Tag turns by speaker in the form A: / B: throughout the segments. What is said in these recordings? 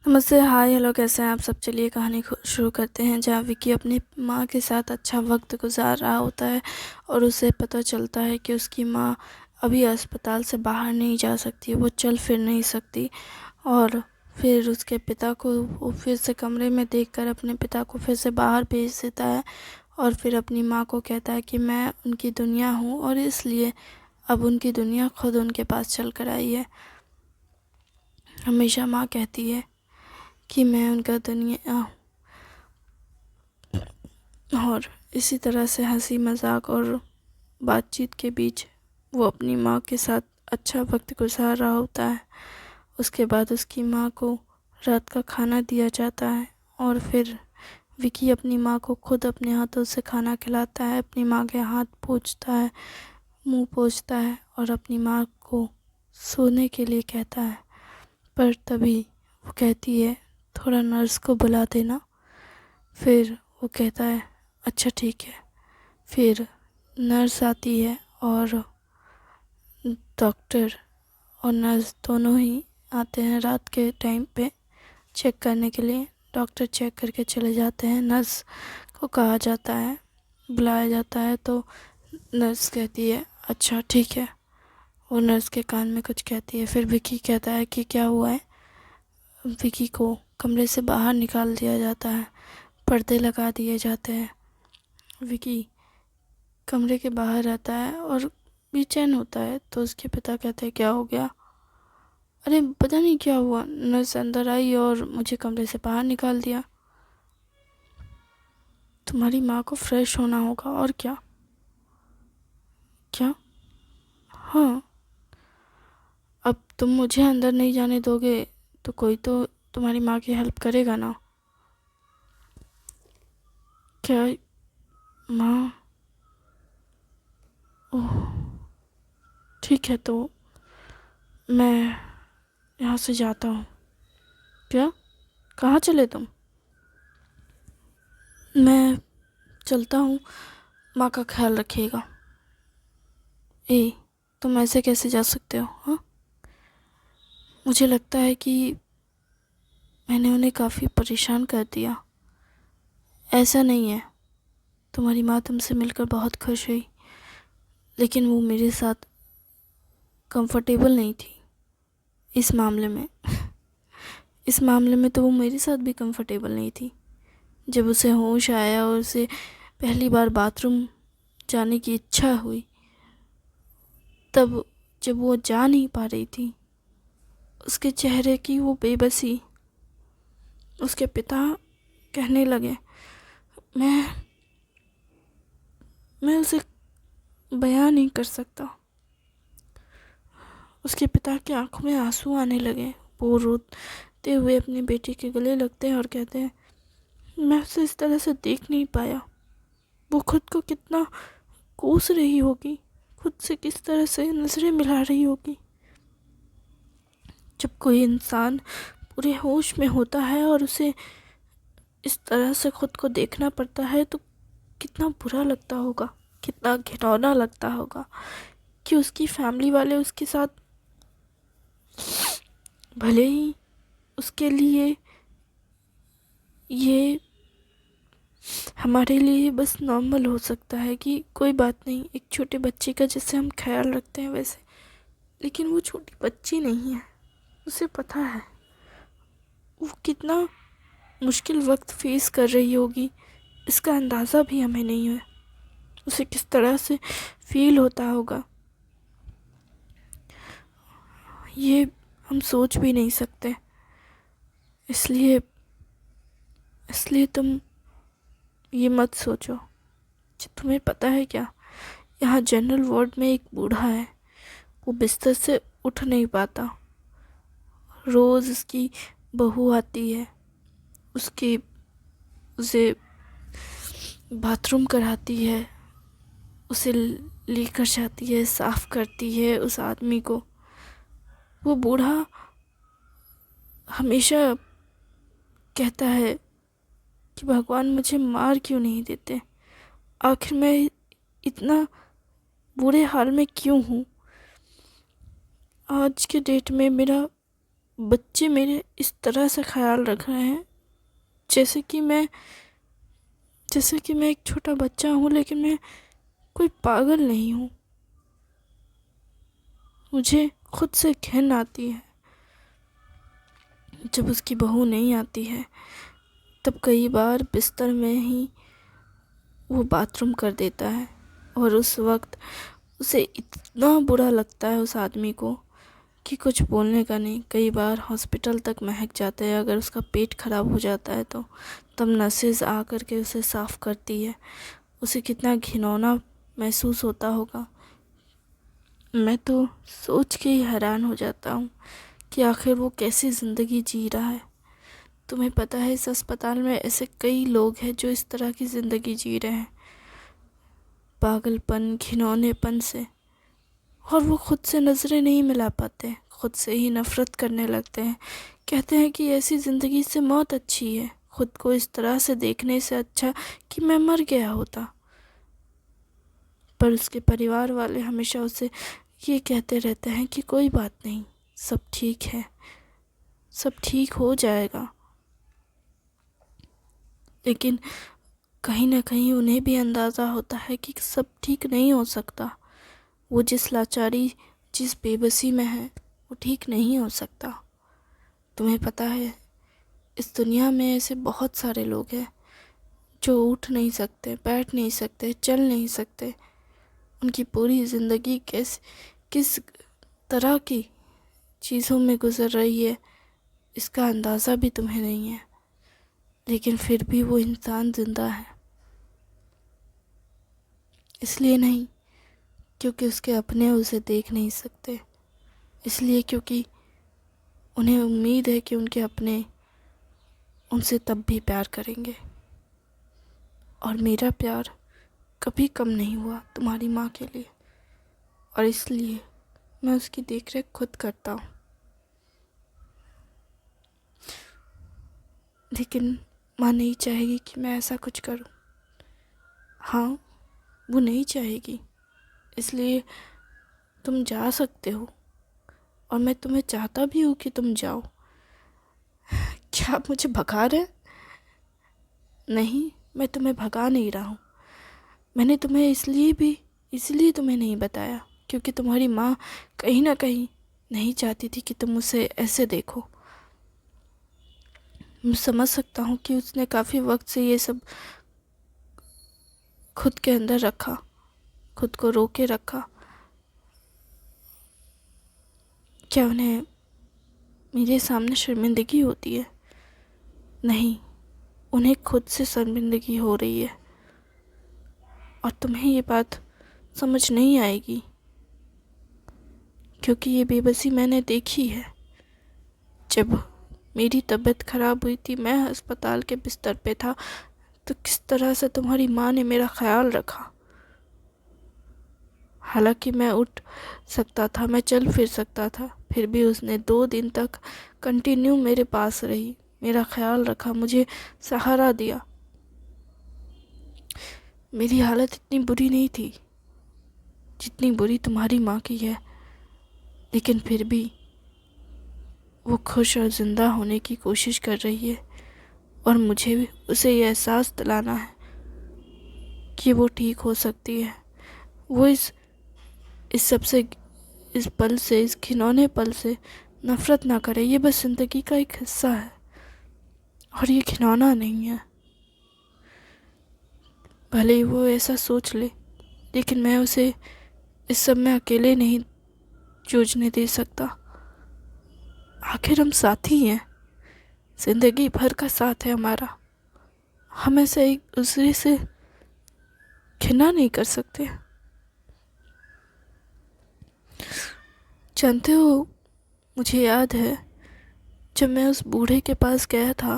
A: नमस्ते, हाय, हेलो, कैसे हैं आप सब। चलिए कहानी शुरू करते हैं, जहाँ विकी अपनी माँ के साथ अच्छा वक्त गुजार रहा होता है और उसे पता चलता है कि उसकी माँ अभी अस्पताल से बाहर नहीं जा सकती, वो चल फिर नहीं सकती। और फिर उसके पिता को वो फिर से कमरे में देखकर अपने पिता को फिर से बाहर भेज देता है और फिर अपनी माँ को कहता है कि मैं उनकी दुनिया हूँ और इसलिए अब उनकी दुनिया खुद उनके पास चल कर आई है। हमेशा माँ कहती है कि मैं उनका दुनिया हूँ। और इसी तरह से हंसी मजाक और बातचीत के बीच वो अपनी माँ के साथ अच्छा वक्त गुजार रहा होता है। उसके बाद उसकी माँ को रात का खाना दिया जाता है और फिर विकी अपनी माँ को खुद अपने हाथों से खाना खिलाता है, अपनी माँ के हाथ पोंछता है, मुंह पोंछता है और अपनी माँ को सोने के लिए कहता है। पर तभी वो कहती है, थोड़ा नर्स को बुला देना। फिर वो कहता है, अच्छा ठीक है। फिर नर्स आती है और डॉक्टर और नर्स दोनों ही आते हैं रात के टाइम पे चेक करने के लिए। डॉक्टर चेक करके चले जाते हैं, नर्स को कहा जाता है, बुलाया जाता है, तो नर्स कहती है अच्छा ठीक है। वो नर्स के कान में कुछ कहती है। फिर विकी कहता है कि क्या हुआ है। विकी को कमरे से बाहर निकाल दिया जाता है, पर्दे लगा दिए जाते हैं। विकी कमरे के बाहर रहता है और बेचैन होता है, तो उसके पिता कहते हैं क्या हो गया। अरे पता नहीं क्या हुआ, नर्स अंदर आई और मुझे कमरे से बाहर निकाल दिया। तुम्हारी माँ को फ्रेश होना होगा और क्या। क्या? हाँ, अब तुम मुझे अंदर नहीं जाने दोगे तो कोई तो तुम्हारी माँ की हेल्प करेगा ना। क्या? माँ? ओह ठीक है, तो मैं यहाँ से जाता हूँ। क्या? कहाँ चले तुम? मैं चलता हूँ, माँ का ख्याल रखिएगा। ए, तुम ऐसे कैसे जा सकते हो? हाँ, मुझे लगता है कि मैंने उन्हें काफ़ी परेशान कर दिया। ऐसा नहीं है, तुम्हारी माँ तुमसे मिलकर बहुत खुश हुई, लेकिन वो मेरे साथ कंफर्टेबल नहीं थी इस मामले में। इस मामले में तो वो मेरे साथ भी कंफर्टेबल नहीं थी। जब उसे होश आया और उसे पहली बार बाथरूम जाने की इच्छा हुई, तब जब वो जा नहीं पा रही थी, उसके चेहरे की वो बेबसी, उसके पिता कहने लगे, मैं मैं उसे बयां नहीं कर सकता। उसके पिता की आंखों में आंसू आने लगे। वो रोते हुए अपनी बेटी के गले लगते हैं और कहते हैं, मैं उसे इस तरह से देख नहीं पाया। वो खुद को कितना कोस रही होगी, खुद से किस तरह से नजरें मिला रही होगी। जब कोई इंसान पूरे होश में होता है और उसे इस तरह से खुद को देखना पड़ता है तो कितना बुरा लगता होगा, कितना घिनौना लगता होगा कि उसकी फैमिली वाले उसके साथ, भले ही उसके लिए ये हमारे लिए बस नॉर्मल हो सकता है कि कोई बात नहीं, एक छोटे बच्चे का जैसे हम ख्याल रखते हैं वैसे, लेकिन वो छोटी बच्ची नहीं है। उसे पता है वो कितना मुश्किल वक्त फेस कर रही होगी, इसका अंदाज़ा भी हमें नहीं है। उसे किस तरह से फील होता होगा, ये हम सोच भी नहीं सकते। इसलिए इसलिए तुम ये मत सोचो। तुम्हें पता है क्या, यहाँ जनरल वार्ड में एक बूढ़ा है, वो बिस्तर से उठ नहीं पाता। रोज़ उसकी बहू आती है, उसके उसे बाथरूम कराती है, उसे लेकर जाती है, साफ करती है उस आदमी को। वो बूढ़ा हमेशा कहता है कि भगवान मुझे मार क्यों नहीं देते, आखिर मैं इतना बुरे हाल में क्यों हूँ। आज के डेट में मेरा बच्चे मेरे इस तरह से ख्याल रख रहे हैं जैसे कि मैं एक छोटा बच्चा हूँ, लेकिन मैं कोई पागल नहीं हूँ। मुझे खुद से घिन आती है जब उसकी बहू नहीं आती है। तब कई बार बिस्तर में ही वो बाथरूम कर देता है, और उस वक्त उसे इतना बुरा लगता है उस आदमी को कि कुछ बोलने का नहीं। कई बार हॉस्पिटल तक महक जाते हैं अगर उसका पेट खराब हो जाता है तो। तब नर्सेज आ कर के उसे साफ़ करती है। उसे कितना घिनौना महसूस होता होगा। मैं तो सोच के ही हैरान हो जाता हूँ कि आखिर वो कैसी ज़िंदगी जी रहा है। तुम्हें पता है इस अस्पताल में ऐसे कई लोग हैं जो इस तरह की ज़िंदगी जी रहे हैं, पागलपन, घिनौनेपन से। और वो खुद से नज़रें नहीं मिला पाते, खुद से ही नफ़रत करने लगते हैं। कहते हैं कि ऐसी ज़िंदगी से मौत अच्छी है, खुद को इस तरह से देखने से अच्छा कि मैं मर गया होता। पर उसके परिवार वाले हमेशा उसे ये कहते रहते हैं कि कोई बात नहीं, सब ठीक है, सब ठीक हो जाएगा। लेकिन कहीं ना कहीं उन्हें भी अंदाज़ा होता है कि सब ठीक नहीं हो सकता। वो जिस लाचारी, जिस बेबसी में है, वो ठीक नहीं हो सकता। तुम्हें पता है इस दुनिया में ऐसे बहुत सारे लोग हैं जो उठ नहीं सकते, बैठ नहीं सकते, चल नहीं सकते। उनकी पूरी ज़िंदगी किस तरह की चीज़ों में गुजर रही है इसका अंदाज़ा भी तुम्हें नहीं है। लेकिन फिर भी वो इंसान ज़िंदा है। इसलिए नहीं क्योंकि उसके अपने उसे देख नहीं सकते, इसलिए क्योंकि उन्हें उम्मीद है कि उनके अपने उनसे तब भी प्यार करेंगे। और मेरा प्यार कभी कम नहीं हुआ तुम्हारी माँ के लिए, और इसलिए मैं उसकी देखरेख खुद करता हूँ। लेकिन माँ नहीं चाहेगी कि मैं ऐसा कुछ करूँ। हाँ, वो नहीं चाहेगी, इसलिए तुम जा सकते हो, और मैं तुम्हें चाहता भी हूँ कि तुम जाओ। क्या आप मुझे भगा रहे हैं? नहीं, मैं तुम्हें भगा नहीं रहा हूँ। मैंने तुम्हें इसलिए तुम्हें नहीं बताया क्योंकि तुम्हारी माँ कहीं ना कहीं नहीं चाहती थी कि तुम उसे ऐसे देखो। मैं समझ सकता हूँ कि उसने काफ़ी वक्त से ये सब खुद के अंदर रखा, खुद को रोके रखा। क्या उन्हें मेरे सामने शर्मिंदगी होती है? नहीं, उन्हें खुद से शर्मिंदगी हो रही है, और तुम्हें ये बात समझ नहीं आएगी क्योंकि ये बेबसी मैंने देखी है। जब मेरी तबीयत खराब हुई थी, मैं अस्पताल के बिस्तर पे था, तो किस तरह से तुम्हारी माँ ने मेरा ख्याल रखा। हालांकि मैं उठ सकता था, मैं चल फिर सकता था, फिर भी उसने 2 दिन तक कंटिन्यू मेरे पास रही, मेरा ख्याल रखा, मुझे सहारा दिया। मेरी हालत इतनी बुरी नहीं थी जितनी बुरी तुम्हारी माँ की है, लेकिन फिर भी वो खुश और ज़िंदा होने की कोशिश कर रही है, और मुझे भी उसे ये एहसास दिलाना है कि वो ठीक हो सकती है। वो इस सब से, इस पल से, इस घिनौने पल से नफ़रत ना करे। ये बस ज़िंदगी का एक हिस्सा है, और ये घिनौना नहीं है। भले ही वो ऐसा सोच ले, लेकिन मैं उसे इस सब में अकेले नहीं जूझने दे सकता। आखिर हम साथी हैं, ज़िंदगी भर का साथ है हमारा। हम ऐसे एक दूसरे से घिना नहीं कर सकते। जानते हो, मुझे याद है जब मैं उस बूढ़े के पास गया था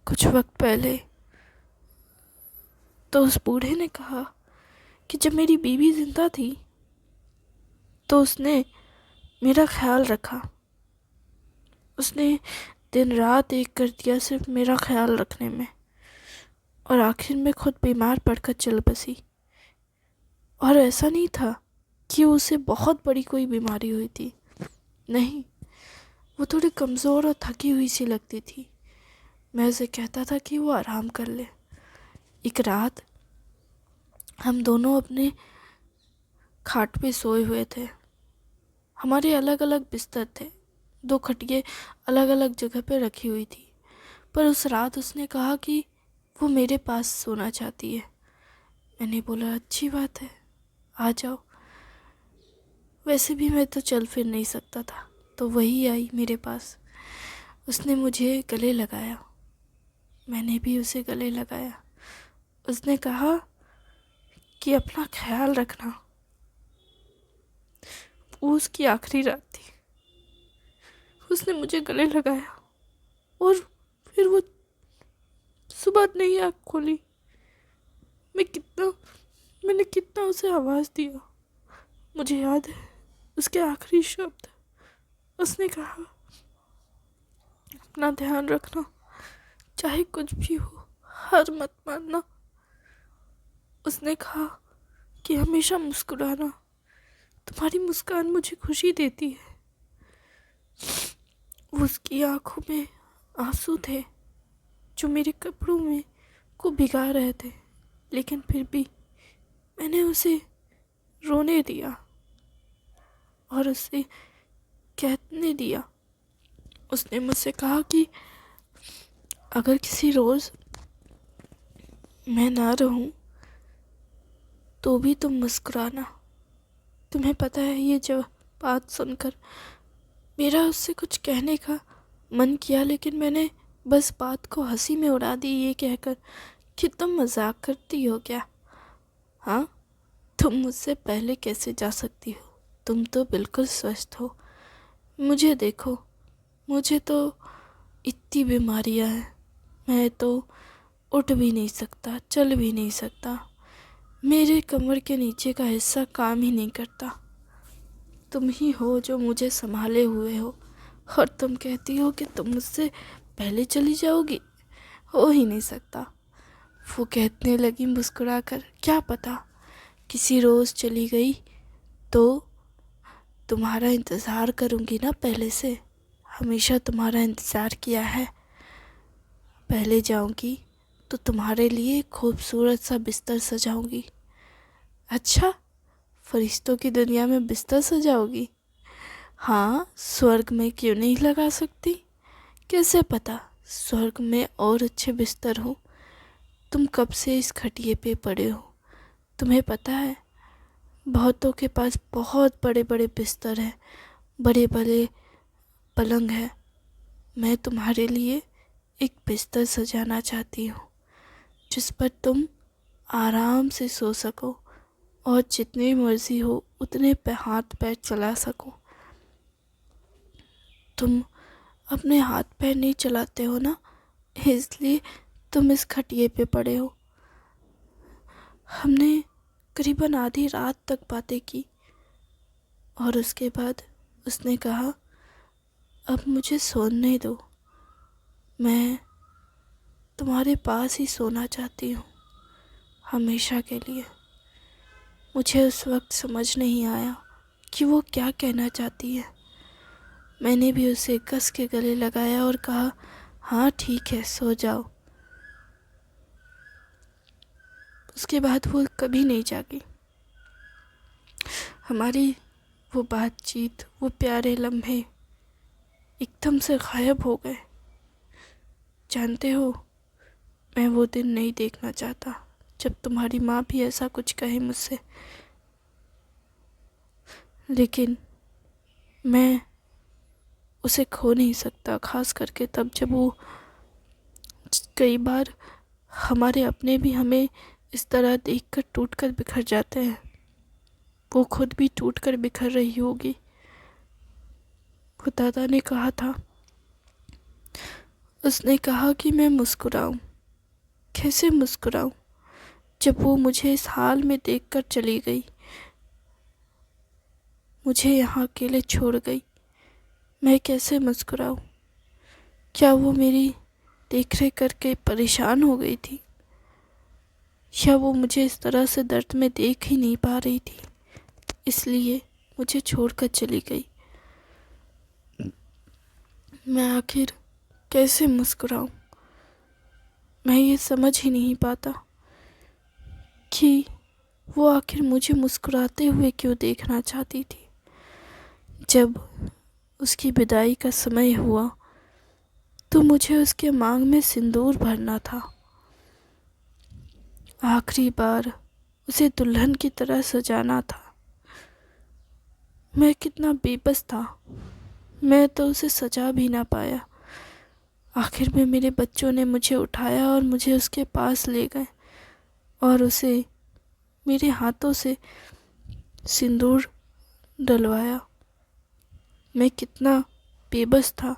A: कुछ वक्त पहले, तो उस बूढ़े ने कहा कि जब मेरी बीवी जिंदा थी तो उसने मेरा ख्याल रखा। उसने दिन रात एक कर दिया सिर्फ मेरा ख्याल रखने में, और आखिर में खुद बीमार पड़कर चल बसी। और ऐसा नहीं था कि उसे बहुत बड़ी कोई बीमारी हुई थी, नहीं, वो थोड़ी कमज़ोर और थकी हुई सी लगती थी। मैं उसे कहता था कि वो आराम कर ले। एक रात हम दोनों अपने खाट पे सोए हुए थे। हमारे अलग अलग बिस्तर थे, 2 खटिए अलग अलग जगह पे रखी हुई थी। पर उस रात उसने कहा कि वो मेरे पास सोना चाहती है। मैंने बोला अच्छी बात है, आ जाओ। वैसे भी मैं तो चल फिर नहीं सकता था, तो वही आई मेरे पास। उसने मुझे गले लगाया, मैंने भी उसे गले लगाया। उसने कहा कि अपना ख्याल रखना। वो उसकी आखिरी रात थी। उसने मुझे गले लगाया और फिर वो सुबह नहीं आँख खोली। मैंने कितना उसे आवाज़ दिया। मुझे याद है उसके आखिरी शब्द। उसने कहा अपना ध्यान रखना, चाहे कुछ भी हो, हार मत मानना। उसने कहा कि हमेशा मुस्कुराना, तुम्हारी मुस्कान मुझे खुशी देती है। उसकी आंखों में आंसू थे जो मेरे कपड़ों में को भिगा रहे थे, लेकिन फिर भी मैंने उसे रोने दिया और उसे कहने दिया। उसने मुझसे कहा कि अगर किसी रोज़ मैं ना रहूं तो भी तुम मुस्कुराना। तुम्हें पता है, ये जब बात सुनकर मेरा उससे कुछ कहने का मन किया, लेकिन मैंने बस बात को हंसी में उड़ा दी, ये कहकर कि तुम मजाक करती हो क्या? हाँ, तुम मुझसे पहले कैसे जा सकती हो? तुम तो बिल्कुल स्वस्थ हो। मुझे देखो, मुझे तो इतनी बीमारियां हैं, मैं तो उठ भी नहीं सकता, चल भी नहीं सकता, मेरे कमर के नीचे का हिस्सा काम ही नहीं करता। तुम ही हो जो मुझे संभाले हुए हो, और तुम कहती हो कि तुम मुझसे पहले चली जाओगी? हो ही नहीं सकता। वो कहने लगी मुस्कुरा कर, क्या पता किसी रोज़ चली गई तो तुम्हारा इंतज़ार करूँगी ना। पहले से हमेशा तुम्हारा इंतज़ार किया है। पहले जाऊँगी तो तुम्हारे लिए खूबसूरत सा बिस्तर सजाऊँगी। अच्छा, फरिश्तों की दुनिया में बिस्तर सजाओगी? हाँ, स्वर्ग में क्यों नहीं लगा सकती? कैसे पता स्वर्ग में और अच्छे बिस्तर हो? तुम कब से इस खटिए पे पड़े हो? तुम्हें पता है, बहुतों के पास बहुत बड़े बड़े बिस्तर हैं, बड़े बड़े पलंग है। मैं तुम्हारे लिए एक बिस्तर सजाना चाहती हूँ जिस पर तुम आराम से सो सको और जितनी मर्जी हो उतने पे हाथ पैर चला सको। तुम अपने हाथ पैर नहीं चलाते हो ना, इसलिए तुम इस खटिए पे पड़े हो। हमने करीबन आधी रात तक बातें की और उसके बाद उसने कहा अब मुझे सोने दो, मैं तुम्हारे पास ही सोना चाहती हूँ हमेशा के लिए। मुझे उस वक्त समझ नहीं आया कि वो क्या कहना चाहती है। मैंने भी उसे कस के गले लगाया और कहा हाँ ठीक है, सो जाओ। उसके बाद वो कभी नहीं जागी। हमारी वो बातचीत, वो प्यारे लम्हे एकदम से गायब हो गए। जानते हो, मैं वो दिन नहीं देखना चाहता जब तुम्हारी माँ भी ऐसा कुछ कहे मुझसे, लेकिन मैं उसे खो नहीं सकता, खास करके तब जब वो कई बार हमारे अपने भी हमें इस तरह देखकर टूट कर बिखर जाते हैं। वो खुद भी टूट कर बिखर रही होगी। वो दादा ने कहा था, उसने कहा कि मैं मुस्कुराऊं। कैसे मुस्कुराऊं जब वो मुझे इस हाल में देखकर चली गई, मुझे यहाँ अकेले छोड़ गई। मैं कैसे मुस्कुराऊं? क्या वो मेरी देख रेख करके परेशान हो गई थी, या वो मुझे इस तरह से दर्द में देख ही नहीं पा रही थी, इसलिए मुझे छोड़कर चली गई। मैं आखिर कैसे मुस्कुराऊं? मैं ये समझ ही नहीं पाता कि वो आखिर मुझे मुस्कुराते हुए क्यों देखना चाहती थी। जब उसकी विदाई का समय हुआ तो मुझे उसके मांग में सिंदूर भरना था। आखिरी बार उसे दुल्हन की तरह सजाना था। मैं कितना बेबस था, मैं तो उसे सजा भी ना पाया। आखिर में मेरे बच्चों ने मुझे उठाया और मुझे उसके पास ले गए और उसे मेरे हाथों से सिंदूर डलवाया। मैं कितना बेबस था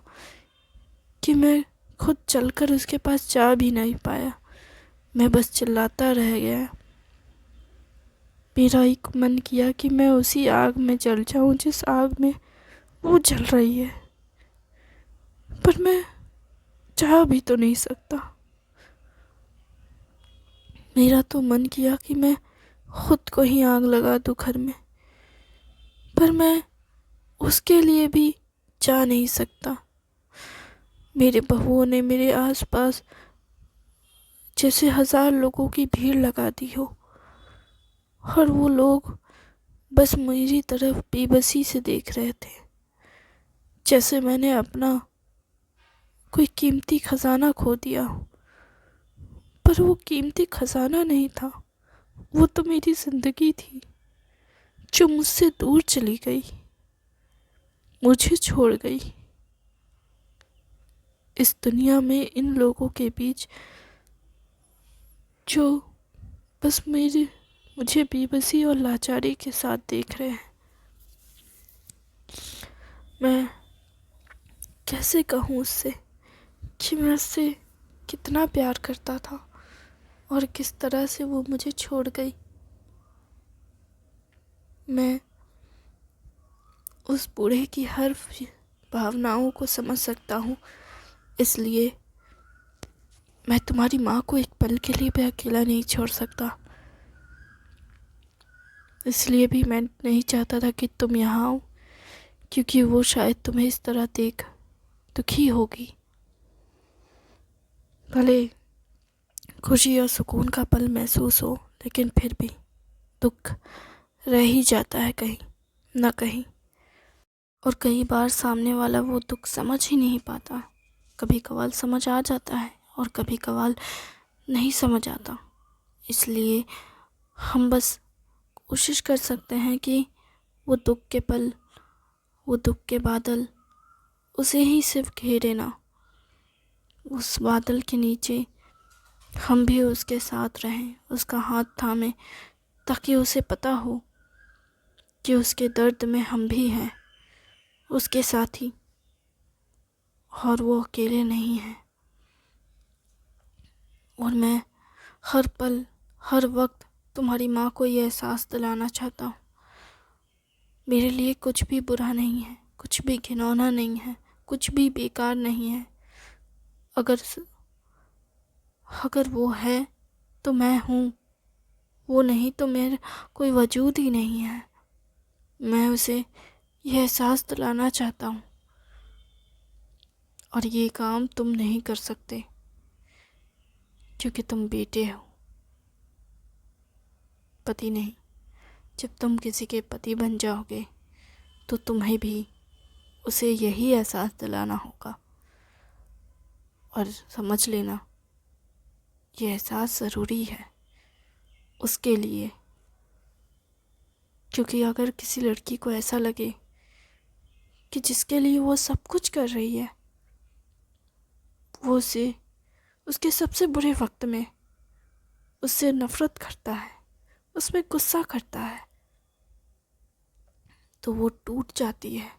A: कि मैं खुद चलकर उसके पास जा भी नहीं पाया। मैं बस चिल्लाता रह गया। मेरा एक मन किया कि मैं उसी आग में जल जाऊं जिस आग में वो जल रही है, पर मैं चाह भी तो नहीं सकता। मेरा तो मन किया कि मैं खुद को ही आग लगा दूं घर में, पर मैं उसके लिए भी जा नहीं सकता। मेरे बहुओं ने मेरे आसपास जैसे 1000 लोगों की भीड़ लगा दी हो और वो लोग बस मेरी तरफ बेबसी से देख रहे थे, जैसे मैंने अपना कोई कीमती खजाना खो दिया हो। पर वो कीमती खजाना नहीं था, वो तो मेरी जिंदगी थी जो मुझसे दूर चली गई, मुझे छोड़ गई इस दुनिया में, इन लोगों के बीच जो बस मुझे बेबसी और लाचारी के साथ देख रहे हैं। मैं कैसे कहूँ उससे कि मैं उससे कितना प्यार करता था और किस तरह से वो मुझे छोड़ गई। मैं उस बूढ़े की हर भावनाओं को समझ सकता हूँ, इसलिए मैं तुम्हारी माँ को एक पल के लिए भी अकेला नहीं छोड़ सकता। इसलिए भी मैं नहीं चाहता था कि तुम यहाँ आओ, क्योंकि वो शायद तुम्हें इस तरह देख दुखी होगी। भले खुशी और सुकून का पल महसूस हो, लेकिन फिर भी दुख रह ही जाता है कहीं ना कहीं। और कई बार सामने वाला वो दुख समझ ही नहीं पाता। कभी कभार समझ आ जाता है और कभी कभार नहीं समझ आता। इसलिए हम बस कोशिश कर सकते हैं कि वो दुख के पल, वो दुख के बादल उसे ही सिर्फ घेरे ना, उस बादल के नीचे हम भी उसके साथ रहें, उसका हाथ थामें, ताकि उसे पता हो कि उसके दर्द में हम भी हैं, उसके साथी, और वो अकेले नहीं है। और मैं हर पल हर वक्त तुम्हारी माँ को ये एहसास दिलाना चाहता हूँ, मेरे लिए कुछ भी बुरा नहीं है, कुछ भी घिनौना नहीं है, कुछ भी बेकार नहीं है। अगर अगर वो है तो मैं हूँ, वो नहीं तो मेरा कोई वजूद ही नहीं है। मैं उसे यह एहसास दिलाना चाहता हूँ, और ये काम तुम नहीं कर सकते क्योंकि तुम बेटे हो, पति नहीं। जब तुम किसी के पति बन जाओगे तो तुम्हें भी उसे यही एहसास दिलाना होगा। और समझ लेना, ये एहसास ज़रूरी है उसके लिए, क्योंकि अगर किसी लड़की को ऐसा लगे कि जिसके लिए वो सब कुछ कर रही है, वो उसे उसके सबसे बुरे वक्त में उससे नफरत करता है, उसमें गुस्सा करता है, तो वो टूट जाती है।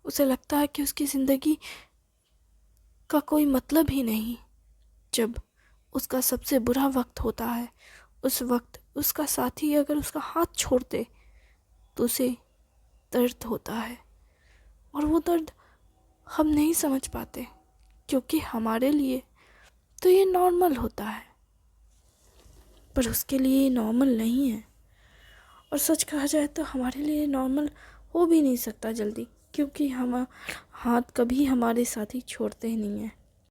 A: उसे लगता है कि उसकी ज़िंदगी का कोई मतलब ही नहीं। जब उसका सबसे बुरा वक्त होता है, उस वक्त उसका साथी अगर उसका हाथ छोड़ दे तो उसे दर्द होता है, और वो दर्द हम नहीं समझ पाते, क्योंकि हमारे लिए तो ये नॉर्मल होता है, पर उसके लिए ये नॉर्मल नहीं है। और सच कहा जाए तो हमारे लिए नॉर्मल हो भी नहीं सकता जल्दी, क्योंकि हम हाथ कभी हमारे साथी छोड़ते ही नहीं हैं।